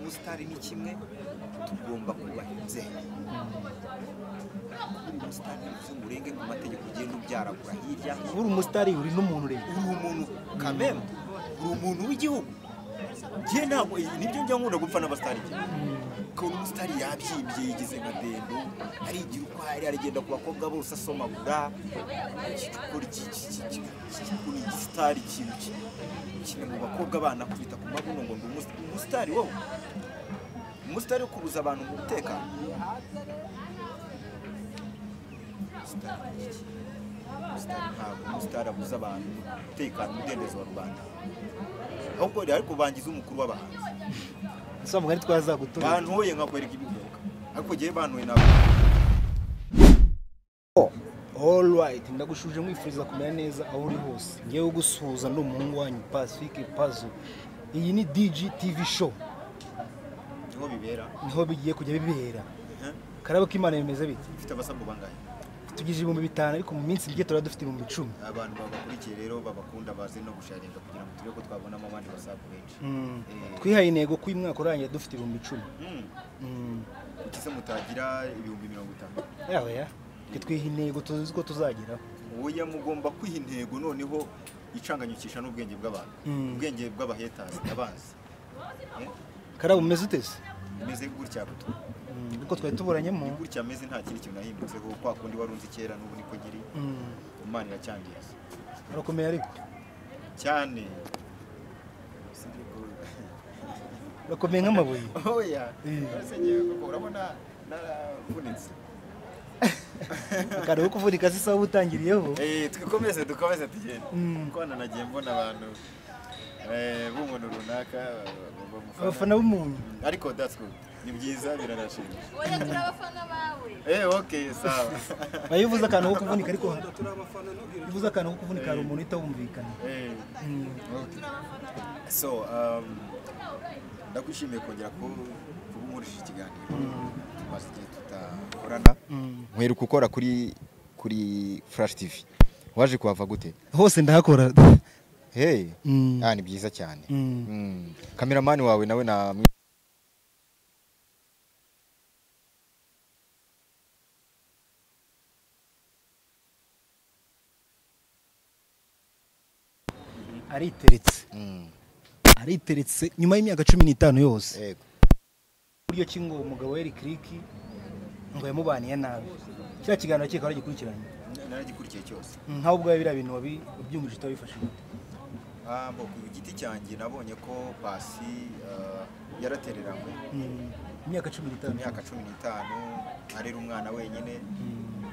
umusitari ni kimwe tugomba kubaha inzego. Umusitari bivuze ngo urenge ku mategeko ugenda ubyaragura hirya. Uri umusitari uri n'umuntu rero. Uri umuntu kameme, uri umuntu w'igihugu. Njye ntabwo nibyo njya nkunda gupfa n'abasitari. Ukabona umusitari yabyimbye yigize nka dendo, arigira uko aragenda ku bakobwa bose asomagura. Ikikora iki sitari kintu kimwe mu bakobwa banakubita ku mabuno ngo ndi umusitari wowe. Umusitari wo kubuza abantu mu mutekano. Umusitari abuza abantu umutekano umudendezo wa rubanda. Ahubwo ariko bangiza umukuru w'abahanzi. Asa mugari twazagutura. Bantoye nkakwereka ibivuga. Ariko giye bantoye nabo. All right, ndagushuje mwifuriza kumera neza aho uri hose. Ngewe gusuhuza no umuhungu wanyu Pacifique Puzzle. Iyi ni DG TV show. Niho bibera. Niho bigiye kujya bibera. Karabo k'Imana bimeze bite? Ufite abasabu bangahe? Tugije 5,000 ariko mu minsi mike turaba dufite 10,000. Abantu babakurikiye rero babakunda bazi no gusharinga kugira ngo turebe ko twabona amabandi basabu benshi. Twihaye intego ko imwaka urangiye dufite 10,000. Ukise mutagira 50,000. Yawe ya. Twiha intego tuzi ko tuzagira. Oya mugomba kwiha intego noneho icanganyukisha n'ubwenge bw'abantu. Ubwenge bw'abahetasi abanzi. Karabo umeze utese? Umeze gutya buto. Niko twari tuburanyemo. Gutya ameze nta kindi kintu nahindutse ko kwa kundi warunze kera n'ubu niko giri. Imana iracyangiza. Arakomeye ariko. Cyane. Arakomeye nk'amabuye. Oya. Asenyewe kuko urabona naravunitse. Akaro kuvunika sisa ubutangiriyeho. Dukomeze tugende. Kwana nagiye mbona abantu b'umuntu runaka abafana b'umuntu. Ariko that's good. Ni byiza biranashimisha. Oya turabafana bawe. Okay sawa. Bayivuza akantu ko kuvunika ariko bivuza akantu ko kuvunika ari umuntu itawumvikana. So ndakwishimiye kongera kubumurishije ikiganiro. Tumaze igihe tutakorana. Nkweruka ukora kuri Flash TV. Waje kuhava gute? Hose ndahakora. Ni byiza cyane. Cameraman wawe nawe na ariteretse nyuma y'imyaka 15 yose. Yego. Buryo kingo umugabo Eric Kriki ngo yamubaniye nabi. Kira kiganiro cye kara gikurikiranye. Naragikurikiye cyose. Nkaho ubwo bira bintu wabyumvije utabifashe. Mbo ku giti cyanjye nabonye ko Pasi yaratereranywe. Imyaka 15. Arera umwana wenyine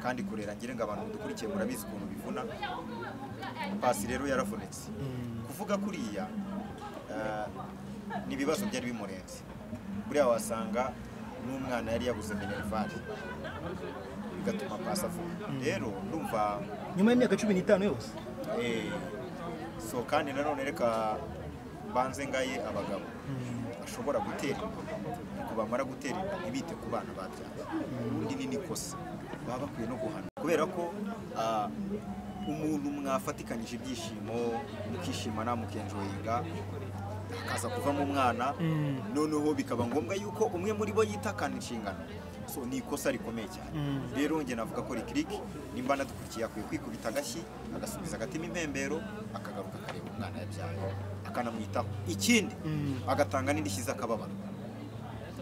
kandi kurera ngire ngo abantu dukurikiye murabizi ukuntu bivuna. Pasi rero yaravunitse. Kuvuga kuriya ni bibazo byari bimurenze. Buriya wasanga n'umwana yari yabuze minervali bigatuma Pasi avuga. Rero ndumva nyuma y'imyaka 15 yose. So kandi nanone reka banze ngaye abagabo bashobora gutera ko bamara gutera ibite ku bana babyara. Ubundi ni nikosa baba bakwiye no guhana kubera ko umuntu mwafatikanyije ibyishimo mukishimana mukenjoyinga akaza kuva mu mwana noneho bikaba ngombwa yuko umwe muri bo yitakana inshingano. So ni ikosa rikomeye cyane. Rero nge navuga ko Rikriki nimba nadukurikiye akwiye kwikubita agashyi agasubiza agatima impembero akagaruka akareba umwana yabyaye akanamwitaho. Ikindi agatanga n'indishyi z'akababaro.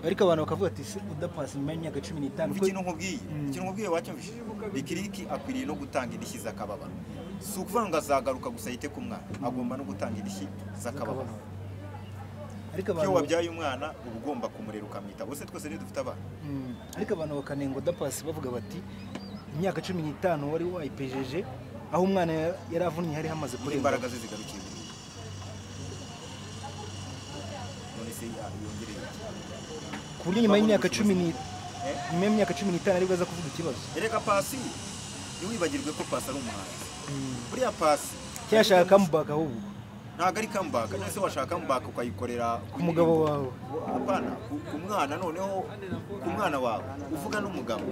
Ariko abantu bakavuga ati se udapasa nyuma y'imyaka 15 ikintu nkubwiye wacyumvishije. Rikriki akwiriye no gutanga indishyi z'akababaro. Si ukuvuga ngo azagaruka gusa yite ku mwana, agomba no gutanga indishyi z'akababaro. Ariko abantu wabyaye umwana ugomba kumurera ukamwita. Bose twese ni dufite abana. Ariko abantu bakanengo dapasi bavuga bati imyaka 15 wari wayipejeje aho umwana yaravunnye hari hamaze kuri imbaraga ze zigarukiye. None se yongereye ku buryo nyuma y'imyaka 10 nyuma y'imyaka 15 ari bwaza kuvuga ikibazo. Ereka Pasi niwibagirwe ko Pasi ari umuhanzi. Buriya Pasi cyashaka mubaka ahubwo ntago ari kambaka nese washaka mbaka ukayikorera ku mugabo wawe. Apana ku mwana noneho ku mwana wawe uvuga n'umugabo.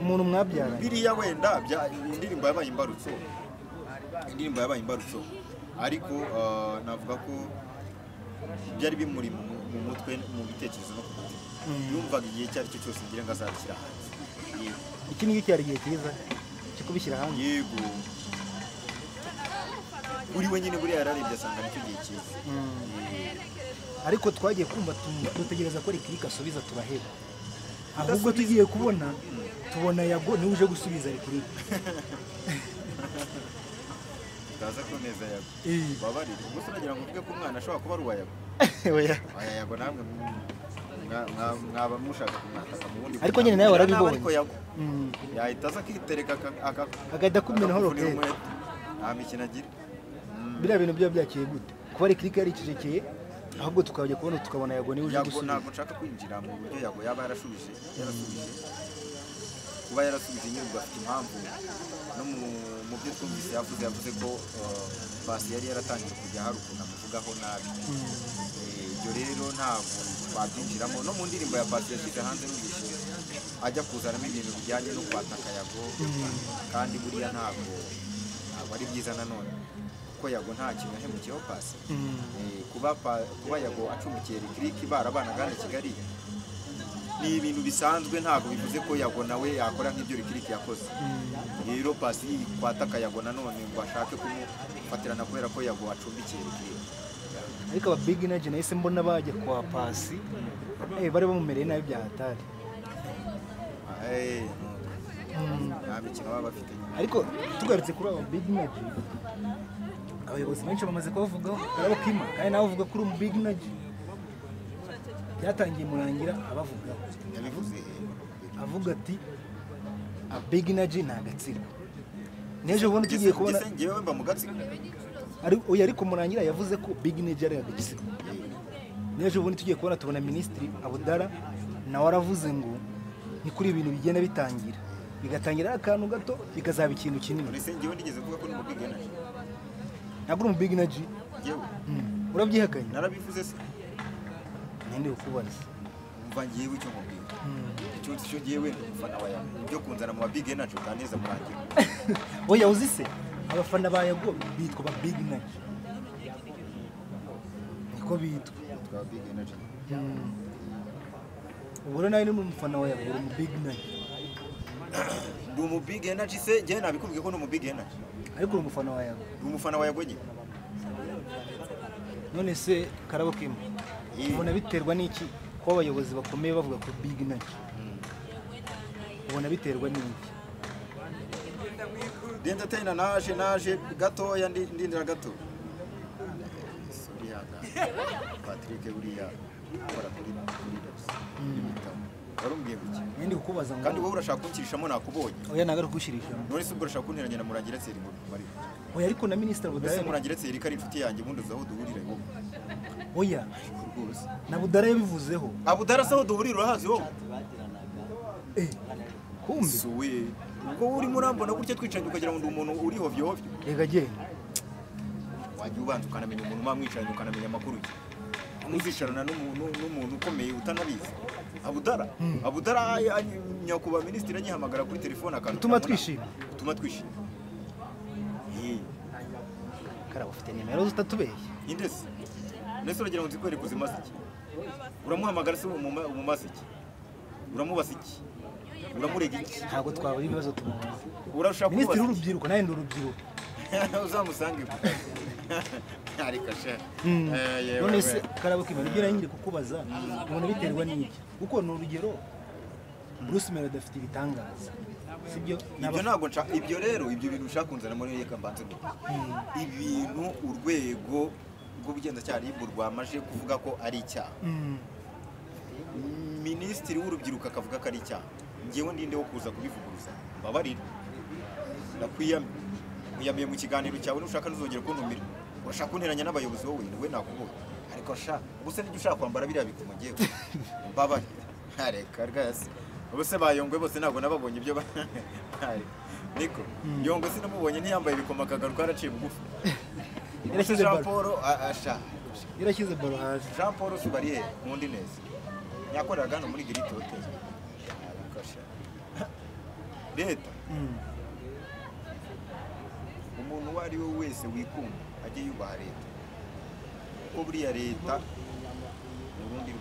Umuntu mwabyaranye. Biriya wenda indirimbo yabaye imbarutso ariko navuga ko byari bimuri mu mutwe mu bitekerezo no ku mutima yumvaga igihe icyo ari cyo cyose ngira ngo azabishyira hanze yego iki ni cyari igihe cyiza cyo kubishyira hanze yego uri wenyine buriya yararebye asanga nicyo gihe cyiza ariko twagiye kumva dutegereza ko Lick asubiza turaheba ahubwo tugiye kubona tubona Yago niwe uje gusubiza Lick utaza ko neza Yago babarire gusa uragira ngo uvuge ko umwana ashobora kuba ari uwa Yago oya Yago namwe mwaba mushaka kumwataka mu bundi ariko nyine nawe warabibonye ariko Yago yahita aza akitereka akagenda kumenaho roke nta mikino agira biriya bintu byo byakiye gute kuba Lick yaricecekeye ahubwo tukajya kubona tukabona Yago niwe uje gusubiza ntabwo nshaka kwinjira mu buryo Yago yaba yarasubije kuba yarasubije nyine ugafite impamvu no mu byo twumvise yavuze ko Paccy yari yaratangiye kujya hari ukuntu amuvugaho nabi ibyo rero ntabwo twabyinjiramo no mu ndirimbo ya Paccy yashyize hanze n'ubwishe ajya kuzanamo ibintu bijyanye no kwataka Yago kandi buriya ntabwo ari byiza nanone kuko Yago nta kintu yahemukiyeho Paccy kuba Yago acumbikiye Lick barabanaga hano i Kigali ni ibintu bisanzwe ntabwo bivuze ko Yago nawe yakora nk'ibyo Lick yakoze rero Paccy kwataka Yago nanone ngo ashake kumufatirana kubera ko Yago acumbikiye Lick ariko aba Big Energy nahise mbona bajya kwa Paccy bari bamumereye nabi bya hatari nta mikino baba bafite ariko tugarutse kuri aba Big Energy abayobozi benshi bamaze kubavugaho Karabo Kima kandi nawe uvuga kuri umu Big Energy byatangiye murangira abavugaho yabivuze avuga ati a Big Energy nta gatsiko n'ejo bundi tugiye kubona ngewe mba mu gatsiko ariko murangira yavuze ko Big Energy ari agatsiko n'ejo bundi tugiye kubona tubona Minisitiri Abudara nawe aravuze ngo ni kuri ibintu bigenda bitangira bigatangira akantu gato bikazaba ikintu kinini uretse ngewe ndigeze kuvuga ko ni mu Big Energy ntabwo uri mu Big Energy ngewe urabyihakanye narabivuze se nende ukubaza umva ngewe icyo nkubwira icyo ngewe ni umufana wa Yago ibyo kunzana mu Big Energy utaneza murangira oya uzi se abafana ba Yago bitwa ba Big Energy niko bitwa Big Energy ubwo nawe ni umufana wa Yago uri mu Big Energy ndi umu Big Energy se ngewe nabikubwiye ko ni umu Big Energy ariko uri umufana wa Yago ndi umufana wa Yago nyine none se Karabo Kima ubona biterwa n'iki ko abayobozi bakomeye bavuga ko Big Energy ubona biterwa n'iki Entertainer naje gatoya ndindira gato sorry Patrick buriya akora kuri warumbwiye guki nindi kukubaza ngo kandi wowe urashaka kunkirishamo nakubonye oya nagaruka kushirishamo none se ubwo urashaka kunteranya na Murangira Thierry muri oya ariko na Minisitiri Abudara ese Murangira Thierry kari inshuti yanjye ubundi uzaho duhurira wowe oya na Abudara yabivuzeho Abudara saho duhurira urahazi wowe kumbe suwe ubwo uri murambona gutya twicanye ukagira ngo ndi umuntu uri hovyo hovyo rega genda wajya ubanza ukanamenya umuntu mwamwicanye ukanamenya amakuru ye umuzisharana n'umuntu ukomeye utanabizi Abudara nyakuba Minisitiri anyihamagara kuri telefone akantu utuma twishima Karabo ufite nimero zitatubeshye indese nese uragira ngo nzikwereke uzimaze iki uramuhamagara se umumaze iki uramubaza iki uramurega iki ntabwo twabura ibibazo tumubaza urashaka Minisitiri w'urubyiruko nawe ndi urubyiruko uzamusange ariko sha none se Karabo Kima nibyo nanyire kukubaza ubona biterwa n'iki kuko ni urugero Bruce Melody afite ibitangaza sibyo ibyo ntabwo ibyo rero ibyo bintu ushaka kunzana muri reka mbanze ngo ibintu urwego rw'ubugenzacyaha RIB rwamaje kuvuga ko ari icyaha Minisitiri w'urubyiruko akavuga ko ari icyaha ngewe ndinde wo kuza kubivuguruza mbabarira ndakwiyamiye mu kiganiro cyawe nushaka ntuzongere kuntumira urashaka kunteranya n'abayobozi wowe we nakubonye ariko sha gusa nijye ushaka kwambara biriya bikoma ngewe mbabarira reka rwose ubuse bayongwe bose ntabwo nababonye ibyo niko yongwe sinamubonye ntiyambaye ibikoma akagaruka araciye bugufi Jean Paul yarashyize baro hasi Jean Paul subariye mundi neza yakoreraga hano muri Grit Hotel leta umuntu uwo ari we wese wikunda ajye yubaha leta kuko buriya leta urundi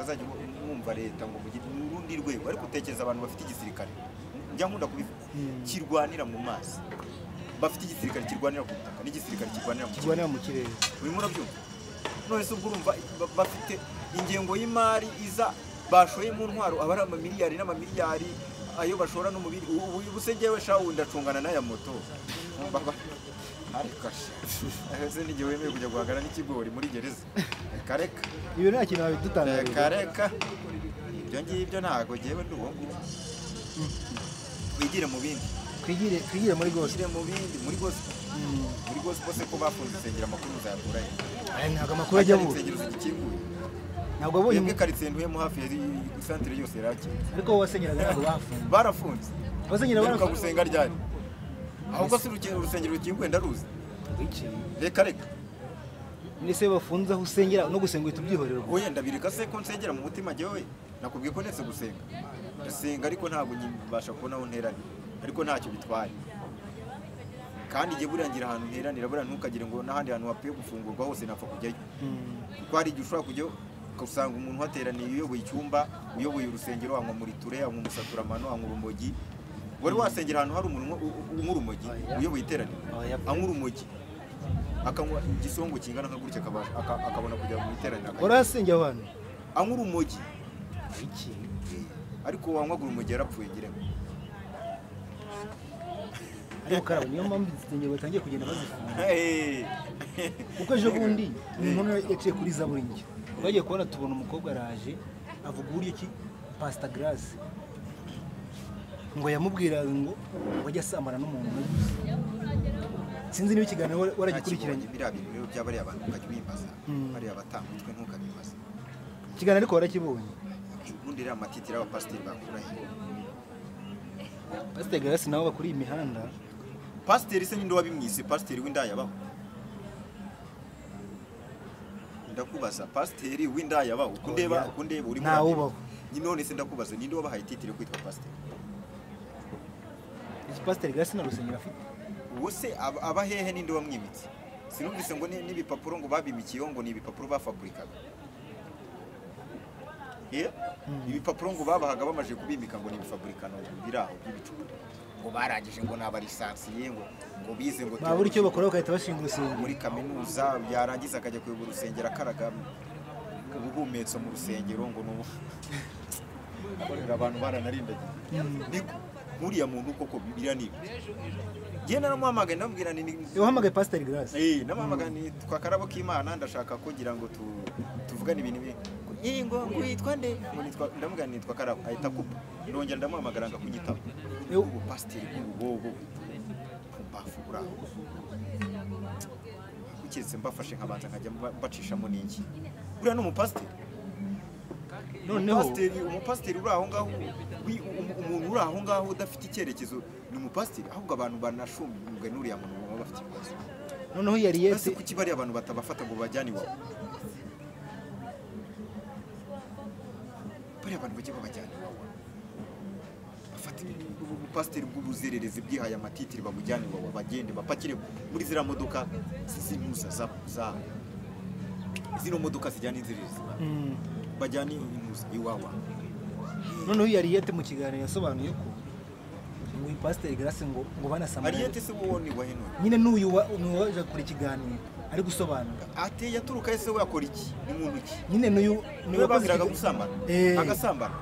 mutazajya mwumva leta ngo mugire urundi rwego ariko utekereza abantu bafite igisirikare njya nkunda kubivuga kirwanira mu mazi bafite igisirikare kirwanira ku butaka n'igisirikare kirwanira mu kirere urimo urabyumva none se ubwo urumva bafite ingengo y'imari iza bashoye mu ntwaro abari amamiliyari n'amamiliyari ayo bashora no mubiri ubu se ngewe shawu ndacungana n'aya moto ariko ese n'igihe wemeye kujya guhagara n'ikigori muri gereza kareka iyo nta kintu babidutangariza kareka ibyo ngibyo ntago ngewe ndi uwo nguwo twigire mu bindi twigire muri gose mu bindi muri gose se ko bafunze insengero amakuru uzayakura he ntabwo amakuru ajya abura insengero zikinguye ntabwo abonye mwebwe karitsiye ntuyemo hafi ya santere yose yaraki ariko wowe wasenyeraga ntabwo barafunze wasenyera barafunze gusenga ryari ahubwo se urusengero rukinguye ndaruzi reka nese bafunze aho usengera no gusenga uhita ubyihorera oya ndabireka se ko nsengera mu mutima jyewe nakubwiye ko ndetse gusenga ndasenga ariko ntabwo nyibasha kubona aho nterana ariko ntacyo bitwaye kandi igihe burangira ahantu nteranira buriya ntukagire ngo n'ahandi hantu hapfuye gufungurwa hose napfa kujyayo kuko hari igihe ushobora kujyayo ugasanga umuntu hateraniye uyoboye icyumba uyoboye urusengero anywa muri ture anywa umusaturamano anywa urumogi wari wasengera ahantu hari umuntu unywa urumogi uyoboye iteraniro anywa urumogi akanywa igisongo kingana nka gutya akabona kujya mu iteraniro urasengera abantu anywa urumogi ariko wanywaga urumogi yarapfuye giremo ariko karabo niyo mpamvu insengero batangiye kugenda bazifunga kuko ejo bundi umuntu yaciye kuri zaburi njye twagiye kubona tubona umukobwa araje avuga uburyo ki Pastor Grace ngo yamubwiraga ngo wajya asambana n'umuntu sinzi niba ikiganiro waragikurikiranye biriya bintu rero by'abariya abantu ukajya ubimbaza bariya batambutwe ntukabibaza ikiganiro ariko warakibonye ubundi rero amatitiri y'abapasiteri bakura he Pastor Grace nabo bakuri imihanda pasiteri se nyine wabimwise pasiteri w'indaya baho ndakubaza pasiteri w'indaya baho ukundeba uri ntawe ubaho none se ndakubaza ninde wabahaye titire kwitwa pasiteri Pastor Grace na rusengero afite uwo se aba hehe ninde wamwimitse sinumvise ngo n'ibipapuro ngo babimikiyeho ngo ni ibipapuro bafaburikaga ibipapuro ngo babahaga bamaze kubimika ngo ni ibifaburikano biraho by'ibicupa ngo barangije ngo n'abarisansiye ngo bize ngo babura icyo bakora bakahita bashinga urusengero muri kaminuza yarangiza akajya kuyobora urusengero akaraga ubuhumetso mu rusengero ngo n'ubu abantu baranarindagiye niko nkuriya muntu koko bibiriya ni genda namuhamagaye ndamubwira ni uhamagaye Pastor Grace namuhamagaye ni twa karabo k'Imana ndashaka kugira ngo tuvugane ibintu ngo witwa nde ngo ndamubwira nitwa karabo ahita kupa ndongera ndamuhamagara ngakunyitaba ubu pasiteri k'ububobo mbafura uketse mbafashe nkabanza nkajya mbacishamo n'iki buriya ni umupasiteri noneho umupasiteri uri aho ngaho umuntu uri aho ngaho udafite icyerekezo ni umupasiteri ahubwo abantu banashumbwe n'uriya muntu baba bafite ibibazo noneho yari yese kuki bariya abantu batabafata ngo bajyane iwabo bariya abantu bajye babajyana iwabo bafata ubupasiteri bw'ubuzererezi bwihaye amatitiri babujyane iwabo bagende bapakire muri ziriya modoka z'inuza zabo zino modoka zijyana inzererezi bajyana inuza iwawa noneho yari yete mu kiganiro yasobanuye ko ngo Pastor Grace ngo banasamara ari yete se wowe ni waheno nyine n'uyu waje kuri kiganiro ari gusobanura ate yaturuka ese we akora iki ni muntu ki nyine n'uyu niwe baziraga gusambana agasambana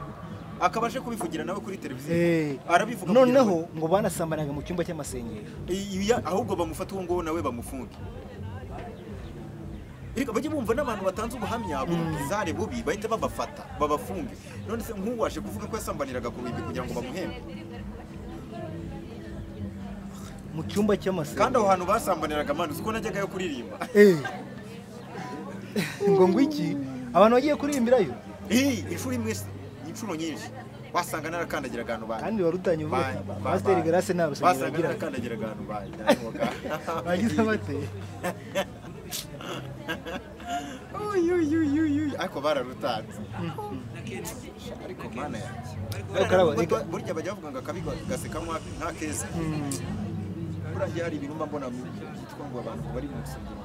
akabashe kubivugira nawe kuri televiziyo arabivuga noneho ngo banasambanaga mu cyumba cy'amasengesho ahubwo bamufata uwo ngo nawe bamufunge Erika bajye bumva n'abantu batanze ubuhamya bw'izare bubi bahita babafata babafunge none se nk'uwashe kuvuga ko yasambaniraga ku ruhimbi kugira ngo bamuhembe mu cyumba cy'amasengesho kandi aho hantu basambaniraga amande uko najyagayo kuririmba ngo ngwiki abantu bagiye kuririmbirayo inshuro imwe se inshuro nyinshi wasanga narakandagira ahantu baje kandi warutanye uvuga Pastor Grace nta rusengero wasanga narakandagira ahantu baje bagize bate ariko bararutanze ariko mana yanjye burya bajya bavuga ngo akabi gaseka nka keza burya hari ibintu mba mbona byitwa ngo abantu bari mu rusengero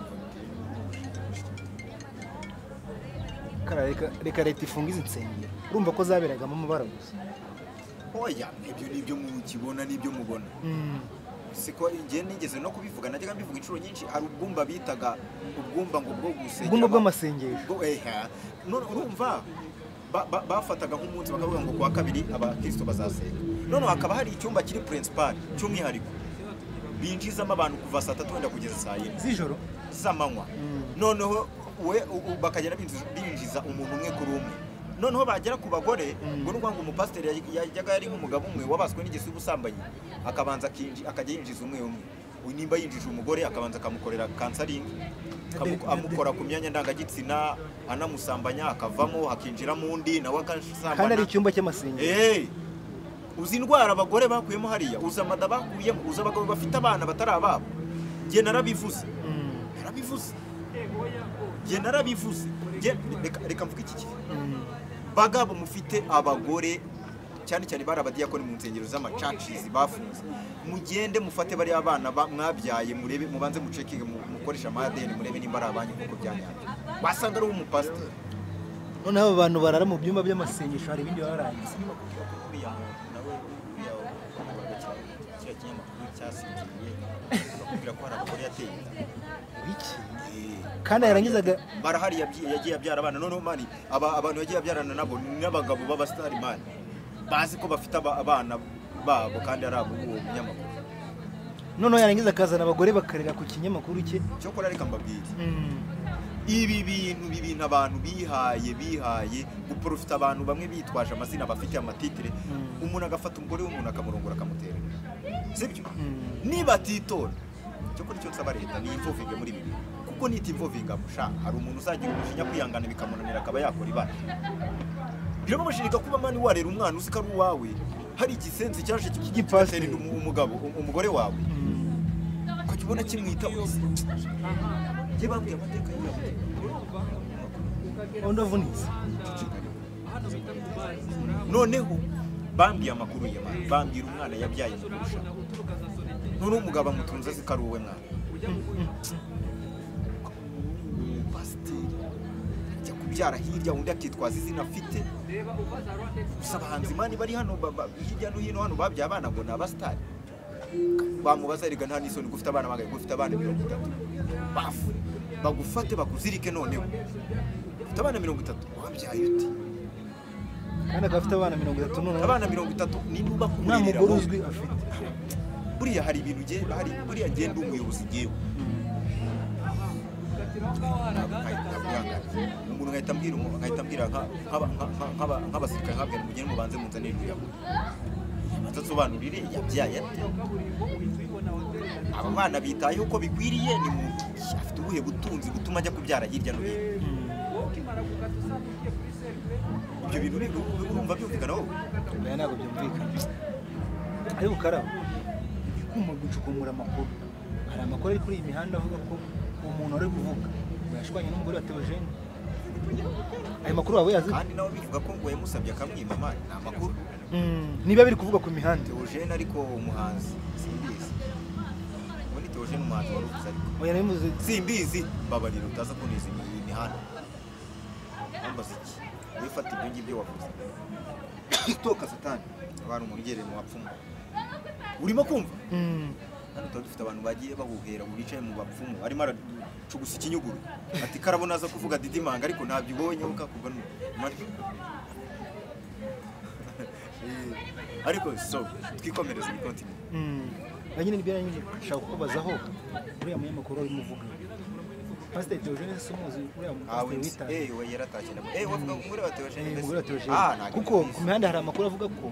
reka leta ifunga izi nsengero urumva ko zaberagamo amabara gusa oya ibyo nibyo mukibona nibyo mubona siko igihe nigeze no kubivuga najyaga mbivuga inshuro nyinshi hari ubwumba bitaga ubwumba ngo bwo gusengera ubwumba bw'amasengesho none urumva bafataga nk'umunsi bakavuga ngo kuwa kabiri abakristo bazasenga none hakaba hari icyumba kiri principal cy'umwihariko binjizamo abantu kuva saa 3 wenda kugeza saa 4 z'ijoro z'amanywa noneho we bakagera binjiza umuntu umwe kuri umwe noneho bagera ku bagore ngo n'ubwo ngo umupasiteri yajyaga yari nk'umugabo umwe wabaswe n'igisi ubusambanyi akabanza akajya yinjiza umwe nimba yinjije umugore akabanza akamukorera counseling amukora ku myanya ndangagitsina anamusambanya akavamo hakinjiramo undi nawe akasambana kandi ari icyumba cy'amasengesho uzi indwara abagore bakuyemo hariya uzi amada bakuyemo uzi abagabo bafite abana batari ababo njye narabivuze reka mvuga iki bagabo mufite abagore cyane cyane bari abadiyakoni mu nsengero z'amacacizi bafunze mugende mufate bari abana mwabyaye murebe mubanze mucekinge mukoresha amadeni murebe nimba ari abanyu kuko byanyanje wasanga ari umupasiteri noneho abo bantu barara mu byumba by'amasengesho hari ibindi barangiza kandi yarangizaga barahari yagiye abyara abana noneho mani abantu yagiye abyarana nabo n'abagabo b'abasitari mani bazi ko bafite abana babo kandi ari abo uwo munyamakuru noneho yarangiza akazana abagore bakarera ku kinyamakuru cye cyo kora reka mbabwire ibi bintu abantu bihaye guprofita abantu bamwe bitwaje amazina bafite amatitire umuntu agafata umugore w'umuntu akamurongora akamutera sibyo niba titora cyo kuri cyo nsaba leta ni involvinge muri ibi kuko nita involvinga musha hari umuntu uzagira umujinya kwihangana bikamunanira akaba yakora ibara biramushirika kuba mani warera umwana uzi ko ari uwawe hari igisenzi cyaje kigipasiteri umugore wawe ukakibona kimwita je bambwiye amateka ondavuniza noneho bambwiye amakuru ye bambwira umwana yabyaye kurusha none umugabo amutunze azi ko ari uwe mwana pasiteri ajya kubyara hirya undi akitwaza izina afite gusa abahanzi mani bari hano hirya no hino hano babyaye abana ngo ni abasitari bamubaza erega nta n'isoni gufite abana bangaye gufite abana 30 bafu bagufate bakuzirike noneho ufite abana 30 wabyaye uti kandi agafite abana 30 none abana 30 niba nta mugore uzwi afite buriya hari ibintu hari buriya ngende umuyobozi ngewe umuntu ngahita mbwira nk'abasirikare nkabwira mugende mubanze munzanire uriya atasobanurire yabyaye ate aba bana bitayeho uko bikwiriye ni muntu afite ubuhe butunzi butuma ajya kubyara hirya no hino ibyo bintu urumva byumvikana wowe ntabwo byumvikana ariko karabo kuma gucukumura amakuru hari amakuru ari kuri iyi mihanda avuga ko umuntu ari kuvuga yashwanye n'umugore wa Theogene ayo makuru wawe yazi kandi nawe bivuga ko ngo yamusabye akamwima mani ni amakuru niba biri kuvuga ku mihanda Theogene ariko umuhanzi simbizi ubundi Theogene umuhanzi waruvuze ariko oya namuzi simbizi babarira utaza kuniza imihanda ambaza iki wifata ibyo ngibyo wavuze toka satani abantu murigereye mu bapfumu urimo kumva hano tuba dufite abantu bagiye bahuhera bicaye mu bapfumu arimo aracugusa ikinyuguru ati karabona aza kuvuga didimanga ariko ntabyo ubonye ukakuva ariko so twikomereza ni continue nyine nibyo nyine nshaka kubazaho uriya munyamakuru ari muvuga Pastor Theogene Sumuzi uriya pastor we yaratashye wavuga umugore wa Theogene kuko ku mihanda hari amakuru avuga ko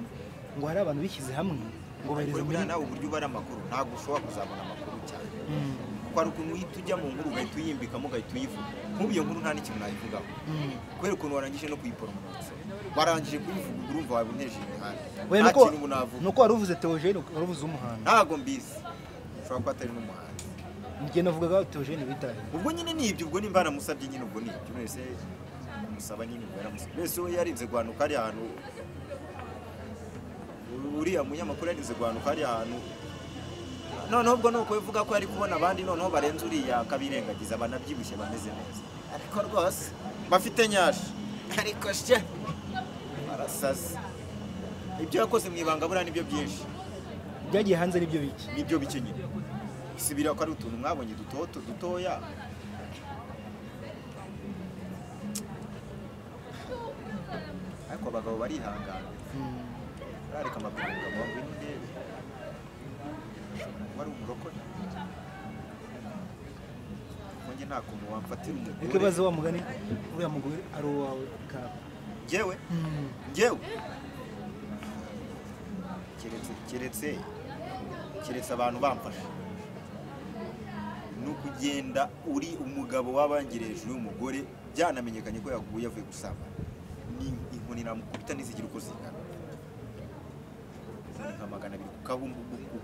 ngo hari abantu bishyize hamwe ngo bahereze muri nawe uburyo ubara amakuru ntabwo ushobora kuzabona amakuru cyane kuko hari ukuntu uhita ujya mu nkuru ugahita uyimbikamo ugahita uyivuga nk'ubu iyo nkuru nta n'ikintu nayivugaho kubera ukuntu warangije no kuyiporomotsa warangije kuyivuga urumva waba uneje imihanda nta kintu ubu navuga nuko wari uvuze Theogene wari uvuze umuhanda ntabwo mbizi ushobora kuba atari n'umuhanda njye navugaga Theogene bitaye ubwo nyine ni ibyo ubwo nimba namusabye nyine ubwo ni ibyo wese umusaba nyine ubwo yaramusabye wese we yarinze guhanuka ari ahantu uriya munyamakuru yarinze guhanuka ari ahantu noneho ubwo nuko bivuga ko yari kubona abandi noneho barenze uriya akabirengagiza banabyibushye bameze neza ariko rwose bafite nyashi ariko sha arasaze ibyo yakoze mu ibanga buriya nibyo byinshi byagiye hanze nibyo biki nibyo bike nyine isibira ko ari utuntu mwabonye dutoya ariko abagabo barihangana barareka amaguru umugabo wambaye n'intebe wari umurokore konge nta kuntu wamfatira umugore reka baze wa mugani uriya mugore ari uwawe kaba njyewe keretse abantu bamfasha ni ukugenda uri umugabo w'abangire hejuru y'umugore byanamenyekanye ko yaguye avuye gusambana ni inkoni namukubita n'izigira uko zingana nka 200 ku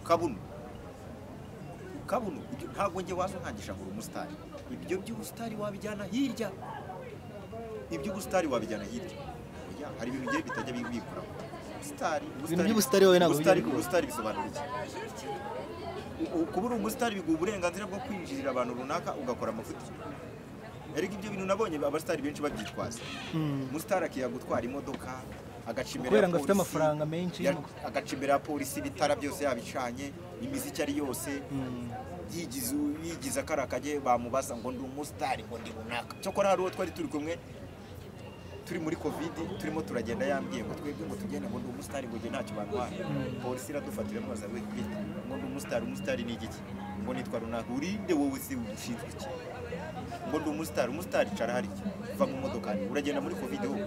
kabuno ntabwo njye wazo nkangisha ngo uri umusitari ibyo by'ubusitari wabijyana hirya hari ibintu ngiye bitajya bikora ibintu by'ubusitari wowe ntabwo ubusitari bisobanura iki kuba uri umusitari biguha uburenganzira bwo kwinjirira abantu runaka ugakora amafuti ariko ibyo bintu nabonye abasitari benshi babyitwaza umusitari akiya gutwara imodoka agaca imbere ya polisi amafaranga menshi agaca imbere ya polisi ibitara byose yabicanye imiziki ari yose yigize akarakage bamubaza ngo ndi umusitari ngo ndi runaka cyokora hari uwo twari turi kumwe turi muri covid turimo turagenda yambwiye ngo twebwe ngo tugende ngo ndi umusitari ngo nge ntacyo bantwara polisi iradufatira mubaza we kwita ngo ndi umusitari ni igiki ngo nitwa runaka urinde wowe se ushinzwe iki ngo ndi umusitari cara hari iki va mu modoka uragenda muri covid wowe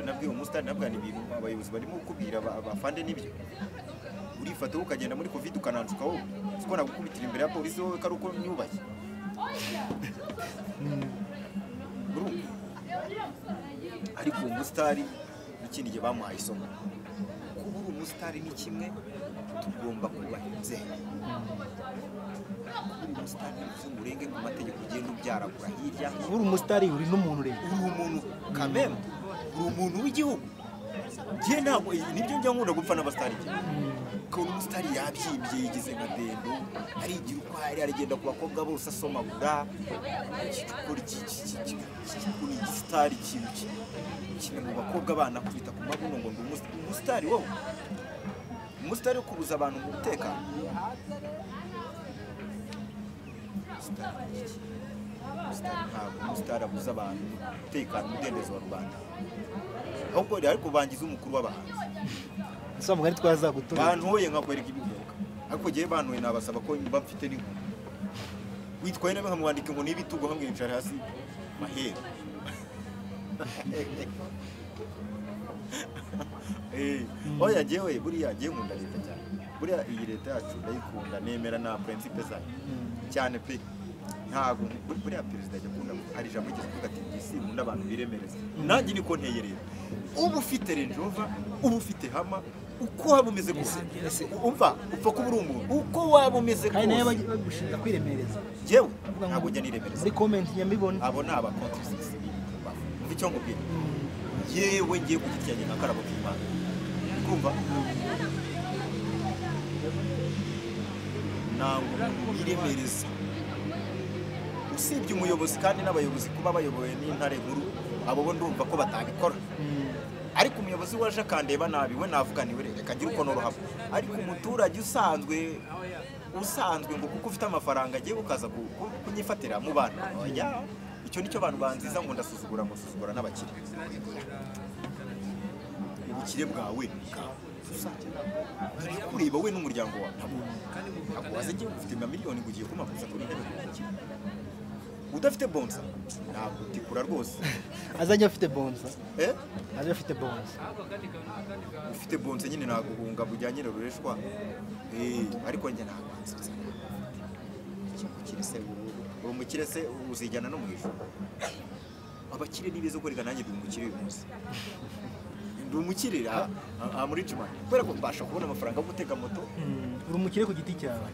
nabwiye umusitari nabwa ni ibintu abayobozi barimo kubwira abafande n'ibyo urifata ukagenda muri covid ukananzuka wowe siko nagukubitira imbere ya polisi wowe kari uko nyubaye ariko umusitari n'ikindi gihe bamuhaye isomo kuba uri umusitari ni kimwe tugomba kubaha inzego kuba uri umusitari bivuze ngo urenge ku mategeko ugenda ubyaragura hirya uri umusitari uri n'umuntu uri umuntu kameme uri umuntu w'igihugu njye ntabwo nibyo njya nkunda gupfa n'abasitari ukabona umusitari yabyimbye yigize nka dendo arigira uko aragenda ku bakobwa bose asomagura ikikora ni igisitari kimwe mu bakobwa abana kwita ku mabuno ngo ndi umusitari wowe umusitari wo kubuza abantu mu mutekano ntabwo umusitari abuza abantu umutekano umudendezo wa rubanda ahubwo ariko bangiza umukuru w'abahanzi ese mugani twazagutura bantoye nkakwereka ibivuga ariko giye bantoye nabasaba ko mba mfite n'inkuru witwaye nawe nkamwandika ngo n'ibitugu hamwe yicara hasi mahera oya jewe buriya giye nkunda leta cyane buriya iyi leta yacu ndayikunda nemera na principe zayo cyane pe ntabwo buriya perezida ajya akunda hari ijambo ryiza kuvuga ati isi nkunda abantu biremereza nanjye niko nteye rero uba ufite Range Rover uba ufite hama uko waba umeze kose umva upfa kuba uri umuntu uko waba umeze kose kandi nawe bagushinga kwiremereza jewe ntabwo njya niremereza muri comment nyamibona abo ni aba contributions umva icyo ngubwira yewe ngiye ku giti cyanjye nka karabo k'Imana kumva ntabwo biremereza usibye umuyobozi kandi n'abayobozi kuba bayobowe n'intare nkuru abo bo ndumva ko batabikora ariko umuyobozi waje akandeba nabi we navuga niwe reka ngira uko norohamo ariko umuturage usanzwe ngo kuko ufite amafaranga agiye ukaza kunyifatira mu bantu icyo nicyo abantu banziza ngo ndasuzugura n'abakire ubukire bwawe ntibikureba we n'umuryango wawe ntabwo waze ngiye ufite miliyoni ngo ugiye kumakuza kuri intebe kubukire udafite bonza ntabwo utikura rwose azajya afite bonza aje afite bonza ufite bonza nyine ntabwo guhunga bujyanye rureshwa ariko njye ntabwo umukire se uzijyana no mu ijuru abakire ni beza ukorega nanjye ndi umukire uyu munsi ndi umukire muri Juma kubera ko mbasha kubona amafaranga yo gutega moto uri umukire ku giti cyawe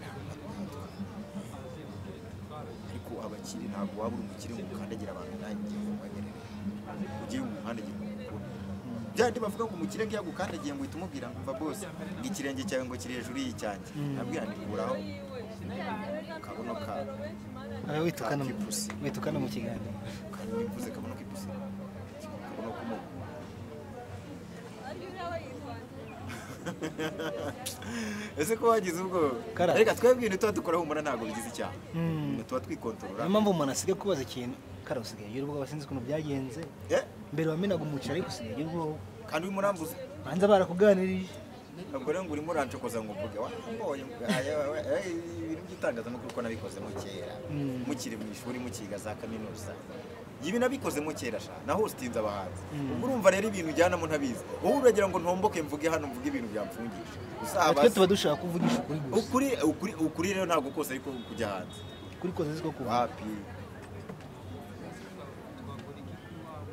abakire ntabwo waba uri umukire ngo ukandagira abantu nanjye ugiye mu muhanda byandi bavuga ngo umukire ngiye gukandagiye ngo uhita umubwira ngo mva bose ngo ikirenge cyawe ngo kiri hejuru y'icyanjye nabwira ndikuraho kabuno ka witukana kipusi mu kiganiro kandi nivuze kabono kipusi kabono kumo ese ko wagize ubwo reka twebwe ibintu tuba dukora humura ntabwo bigize icyaha tuba twikontorora niyo mpamvu umuntu asigaye kubaza ikintu kare usigaye ugira ubwoba sinzi ukuntu byagenze mbere wamenaga umuceri ariko usigaye ugira ubwoba kandi urimo urambuza banza barakuganirije ntabwo rero ngo urimo urancokoza ngo mvuge wamboye ibintu by'itangazamakuru ko nabikozemo kera mukiri mu ishuri mukiga za kaminuza ibi nabikozemo kera sha na hostinze abahanzi ubwo urumva rero ibintu ujyanamo ntabizi wowe uragira ngo ntomboke mvuge hano mvuge ibintu byamfungisha twe tuba dushaka kuvugisha ukuri gusa ukuri rero ntabwo kose ariko kujya hanze ukuri kose siko kuva wapi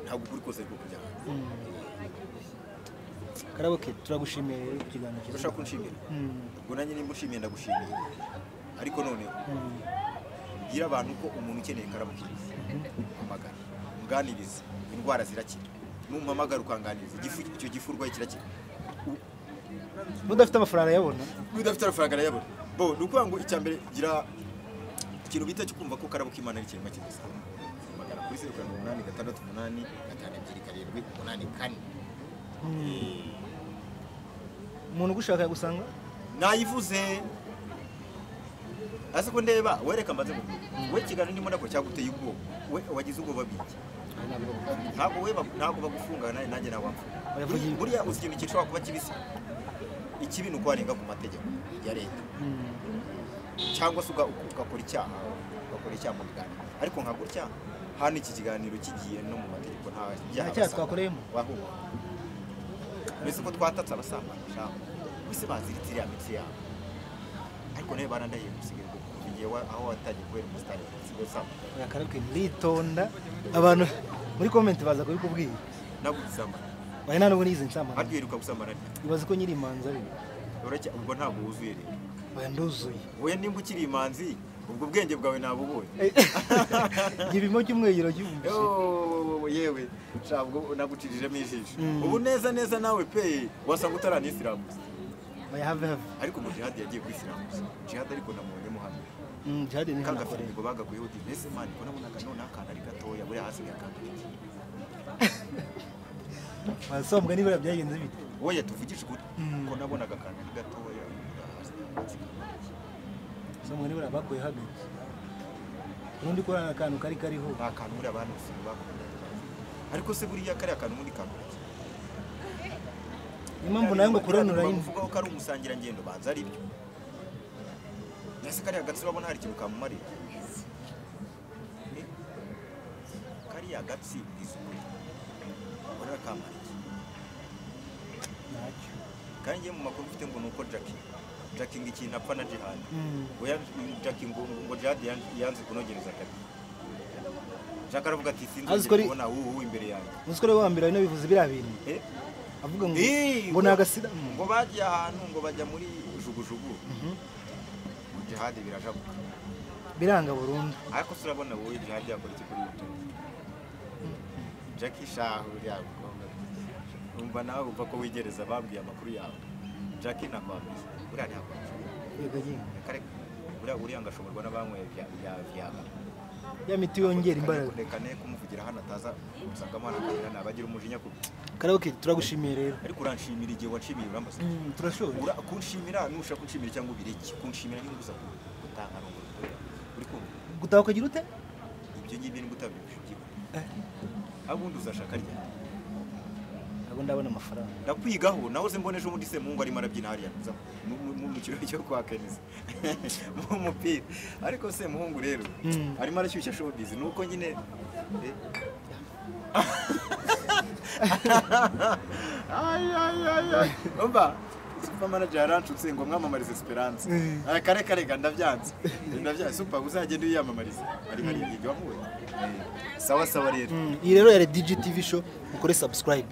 ntabwo ukuri kose ariko kujya hanze Karabuke turagushimiye ku kiganiro cyiza urashaka kunshimira ubwo nanjye nimba ushimiye ndagushimiye ariko noneho bwira abantu ko umuntu ukeneye Karabuke amagara muganirize indwara zirakira numpamagara ukanganiriza icyo gifu urwaye kirakira mudafite amafaranga yabona udafite amafaranga arayabona bo ni ukuvuga ngo icya mbere gira ikintu bita cyo kumva ko Karabuke Imana ari ikintu kiza amagara kuri 0786852784 umuntu ugushaka yagusanga nayivuze ase ko ndeba wereka mbaze ngo we kiganiro ndimo ndako cyaguteye ubwo we wagize ubwo babiki ntabwo bagufungana nanjye nawe wapfa buriya uzi ikintu gishobora kuba kibisi ikibi ni ukwarenga ku mategeko ya leta cyangwa se ugakora icyaha mu biganiro ariko nka gutya hano iki kiganiro kigiye no mu mategeko nta cyaha twakoreyemo wahuma mbese ko twatatse abasambanyi shaka bise baziritse iriya mitsi yabo ariko nawe barandaye gusigaye igihe aho watangiye kubera umusitari sigaye usamba Karabuke nditonda abantu muri comment baza kubikubwira nabwo usambana waye nta n'ubu nize nsambana ariko yiruka gusambana ibaze ko nyiri imanzi ari ubwo ntabwo wuzuye rero oya nduzuye wowe nimba ukiri imanzi ubwo bwenge bwawe nabubonye igipimo cy'umwegero cy'umubiri yewe ntabwo nagucirijemo ijisho ubu neza nawe pe wasanga utaranisilamu ariko mu jihad yagiye kwisiramuza jihad ariko namubonyemo hano jihad ni hano ngo bagaguyeho dinesi mani ko nabonaga none akana ari gatoya buriya hasi yakanda basombwa niba byagenze bite wowe tuvugisha ukuri ko nabonaga akana ari gatoya sombwa niba bakuye hagati urundi ko ari akantu kariho nta kantu muri abantu bakuye ariko se buriya kari akantu muri kamwe impamvu nayo ngo kuronora imvuga ko ari umusangira ngendo banza ari byo nese kari hagati urabona hari ikintu kamumarira kari hagati izukuri ubona kamarira ntacyo kandi ngiye mu makuru mfite ngo nuko Jackie ngo ikintu apfa na Jihad oya Jackie ngo Jihad yanze kunogereza kare Jackie aravuga ati sinzi kubona ubu imbere yanjye umusore wa mbere no bivuze biriya bintu avuga ngo nagasira ngo bajya ahantu ngo bajya muri jugujugu Jihad birajabuka biranga burundu ariko surabona wowe Jihad yakora iki kuri YouTube Jackie shahu yabo umva nawe uva ko wigereza babwiye amakuru yawe Jackie nakwambye uriya ntabwo kare uriya ngashoborwa n'abamwe byaga ya miti yongera imbaraga reka ne kumuvugira hano ataza usangamo hanakanira nabagira umujinya ku Karabuke turagushimiye rero ariko uranshimira igihe wanshimiye urambaza turashobora kunshimira nushaka kunshimira cyangwa ubireki kunshimira n'inguza gutanga n'ubwo uri kumva gutaha ukagira ute ibyo ngibyo ni gutabyushye abundi uzashaka rya ntabwo ndabona amafaranga ndakwigaho nahoze mboneje ubundi se mungu arimo arabyina hariya mu kirori cyo kwa Kenisi mu mupira ariko se muhungu rero arimo arashyushya showbiz nuko nyine umva super manager yaranshutse ngo mwamamarize Esperance kare ndabyanze super uzagenda uyamamariza ari hari yiga wamuwe sawa rero iyi rero ya DG TV show ukore subscribe